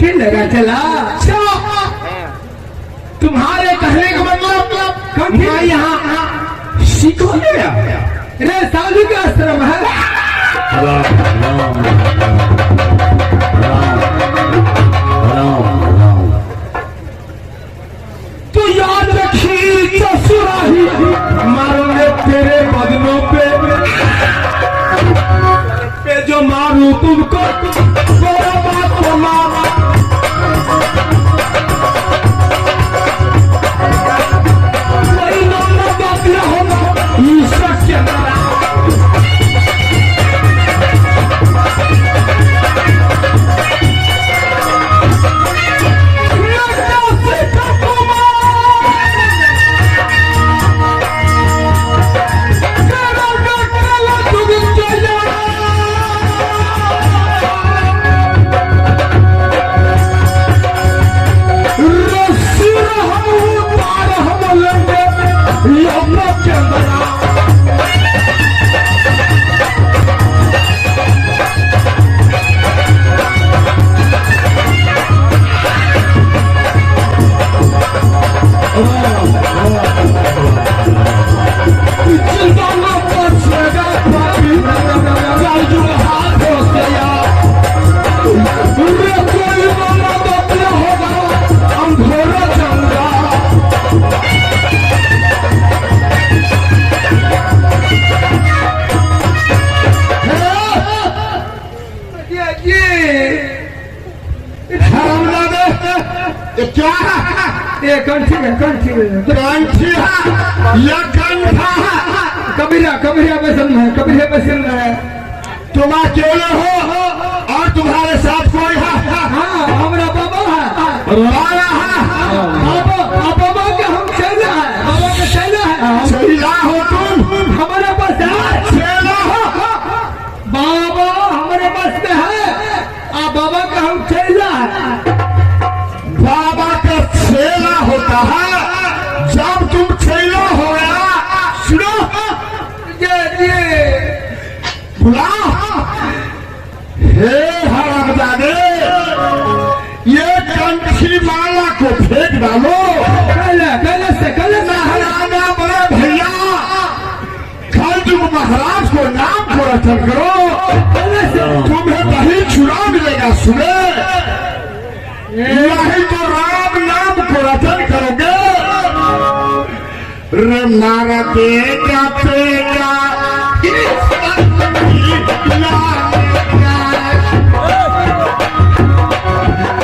कंठी लगा चला। तुम्हारे कहने का मतलब कंठी यहाँ सीखो गया। रे साधु का आश्रम है। तो याद रखी ससुराही मारूंगे तेरे बदनों पे जो मारू तुमको बड़ा बात को मारा। वही नाना बात न होगा ईश्वर के नारा। ये कंठी है, कंठी या कंठा। कबीरा कबीरा पसंद है, कबीरा पसंद है। तुम अकेले हो और तुम्हारे साथ कोई है? हाँ हमारा बाबा है। बाबा के हम चेला है, बाबा के चेला है। चेला हो तुम? हमारे पास है चेला हो। बाबा हमारे पास में है, बाबा का हम चेला है। बाबा का चेला होता है जब तुम चेला हो गया। सुनो ये बुला। हे हरामजादे, ये कंठी माला को फेंक डालो। कल महाराजा बड़े भैया, कल तुम महाराज को नाम को रचन करो, तुम्हें वही चुनाव मिलेगा। सुने नहीं तो राम नाम को रचन करोगे। रे मारा बेटा